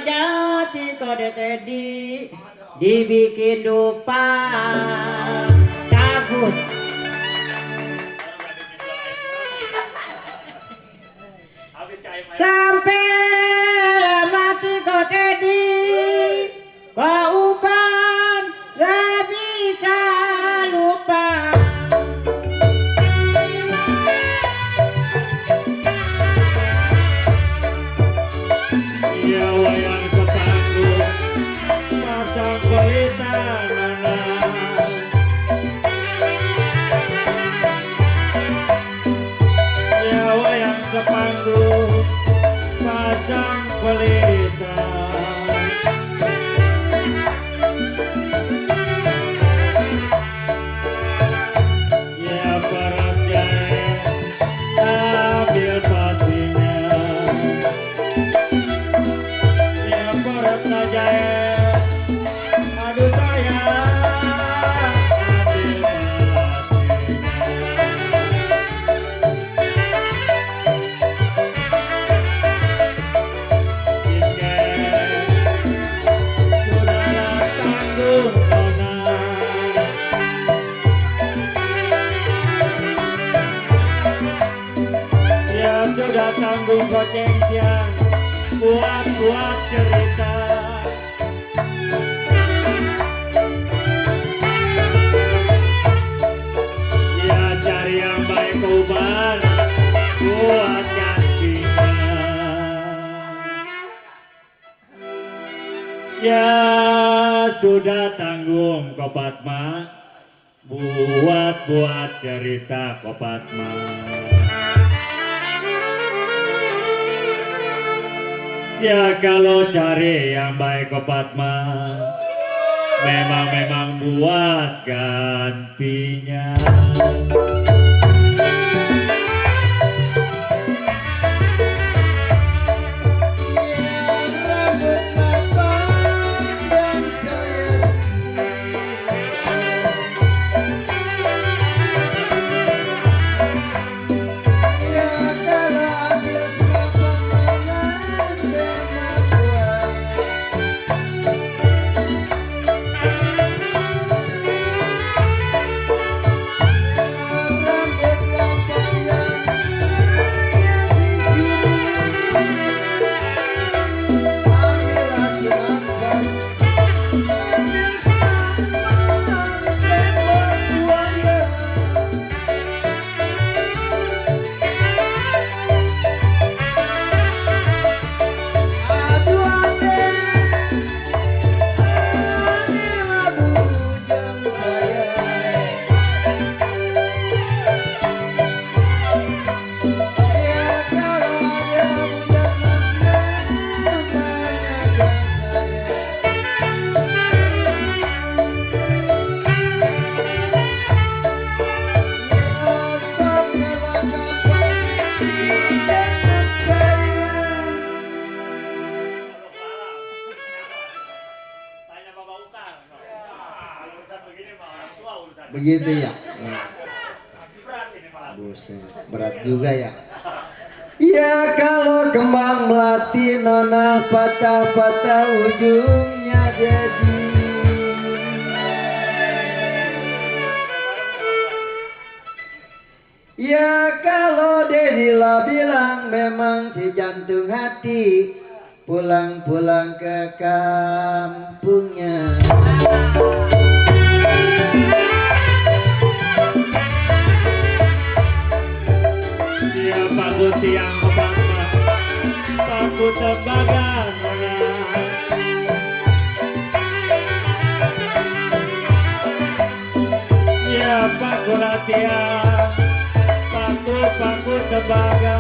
jati kode tedi dibikin dupa cabut sampai mati kode di kau uban gak bisa lupa. Ya wayang sepanggung pasang pelita nana. Ya wayang sepanggung pasang pelita. Ya barat jahe ambil patinya. Ratna Jaya, aduh sayang, ambil patinya. Sudah tanggung goceng siang, buat cerita. Ya cari yang baik uban buat gantinya. Ya sudah tanggung Kopatma, buat cerita Kopatma. Ya kalau cari yang baik Kopatma, memang buat gantinya. Begitu ya. Buset, berat juga ya. Ya kalau kembang melati nona patah-patah ujungnya jadi. Ya kalau Denila bilang memang si jantung hati pulang-pulang ke kampungnya. Ya pakut tiang Kopatma, pakut tembaga ya pakut tiang, pakut tembaga.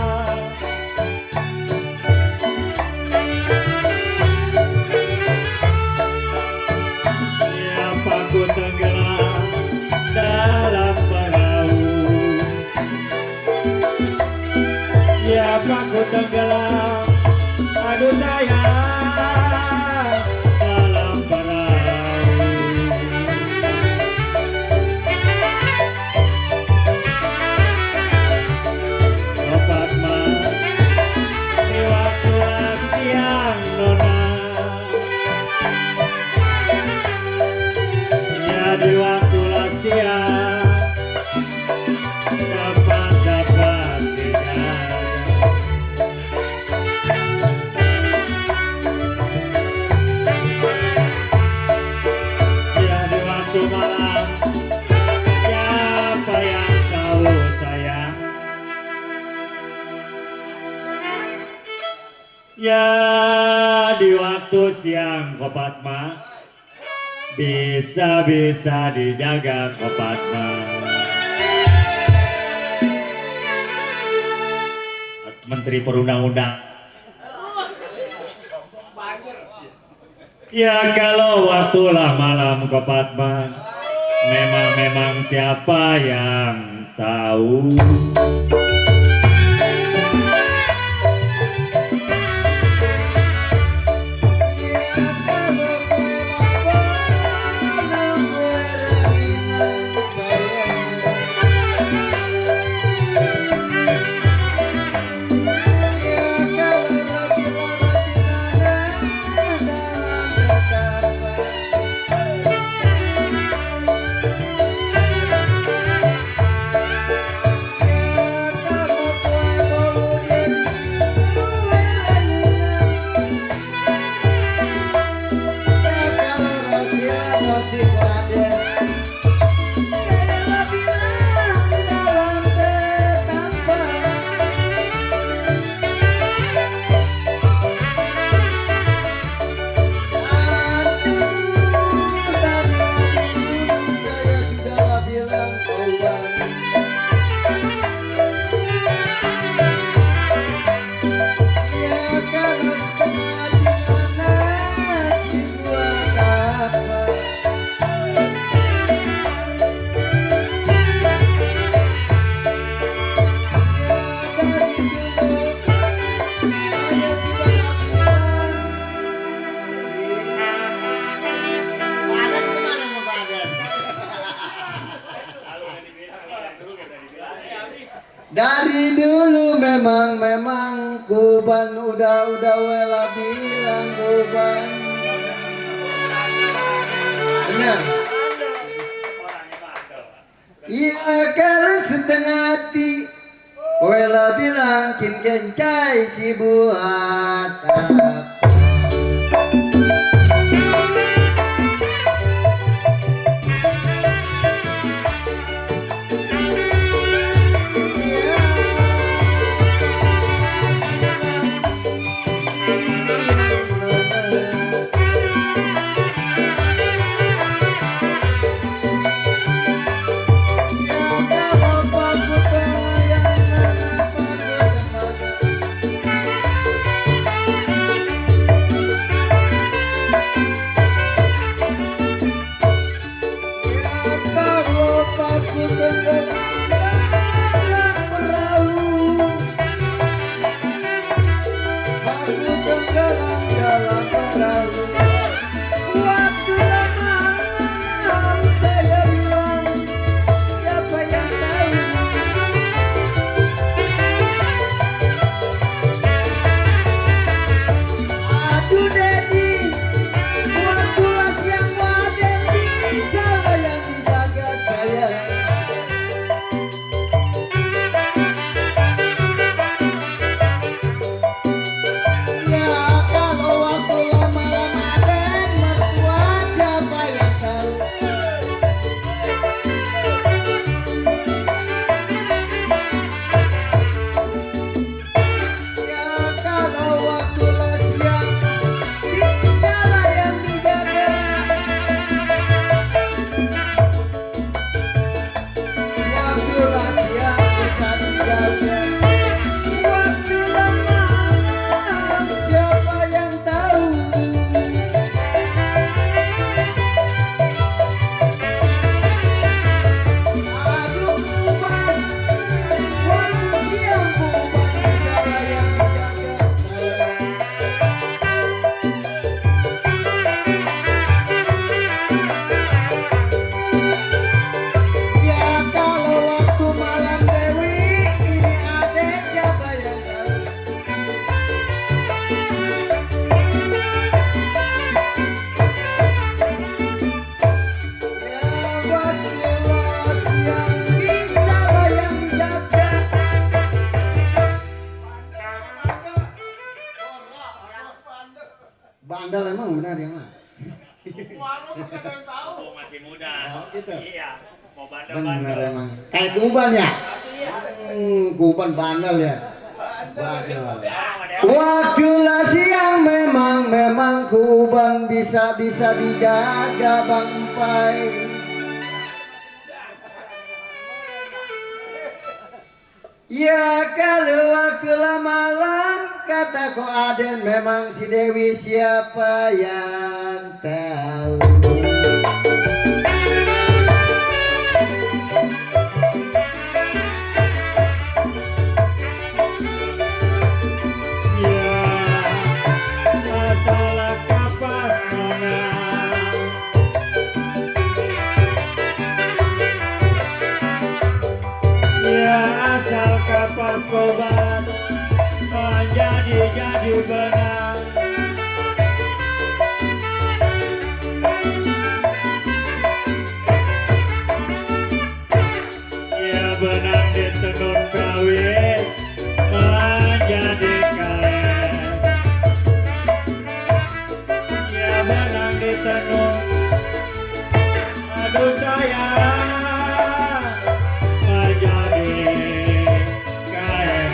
Ya pakut tenggelam dalam perahu. Ya pakut tenggelam, aduh sayang, dalam perahu. Kopatma Ya di waktu siang Kopatma bisa-bisa dijaga Kopatma. Menteri Perundang-undang. Ya kalau waktulah malam Kopatma, memang siapa yang tahu. Dari dulu memang Kuban udah wela bilang Kuban. Benar. Iya kalau setengah hati wela bilang kin kencai si buat apa. Bandel emang benar ya mah. Oh, masih muda. Oh, gitu. Iya. Mau Benar bandel-bandel. emang. Kayak Kuban ya? Kuban bandel ya. Bandel. Waduh bisa dijaga Bang Pai. Ya kalau waktu malam kata ko Aden memang si Dewi siapa yang tahu. Asal kapas kobat jadi benang. Ya benang ditenun kawin menjadi kain. Ya benang ditenun, aduh sayang menjadi kain.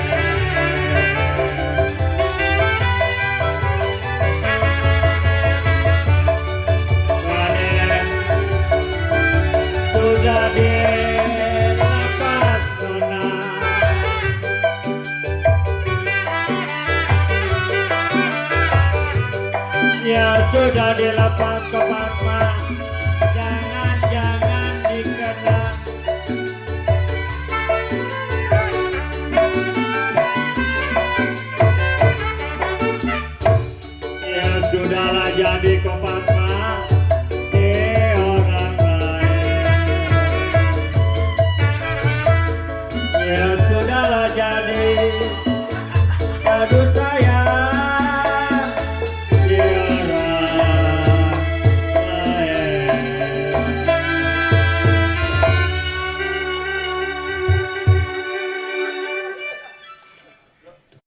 Panen sudah dilepas nona. Ya sudah dilepas kopat mah, jangan dikenang. Ya sudahlah jadi kopat mah di orang lain. Ya sudahlah jadi, aduh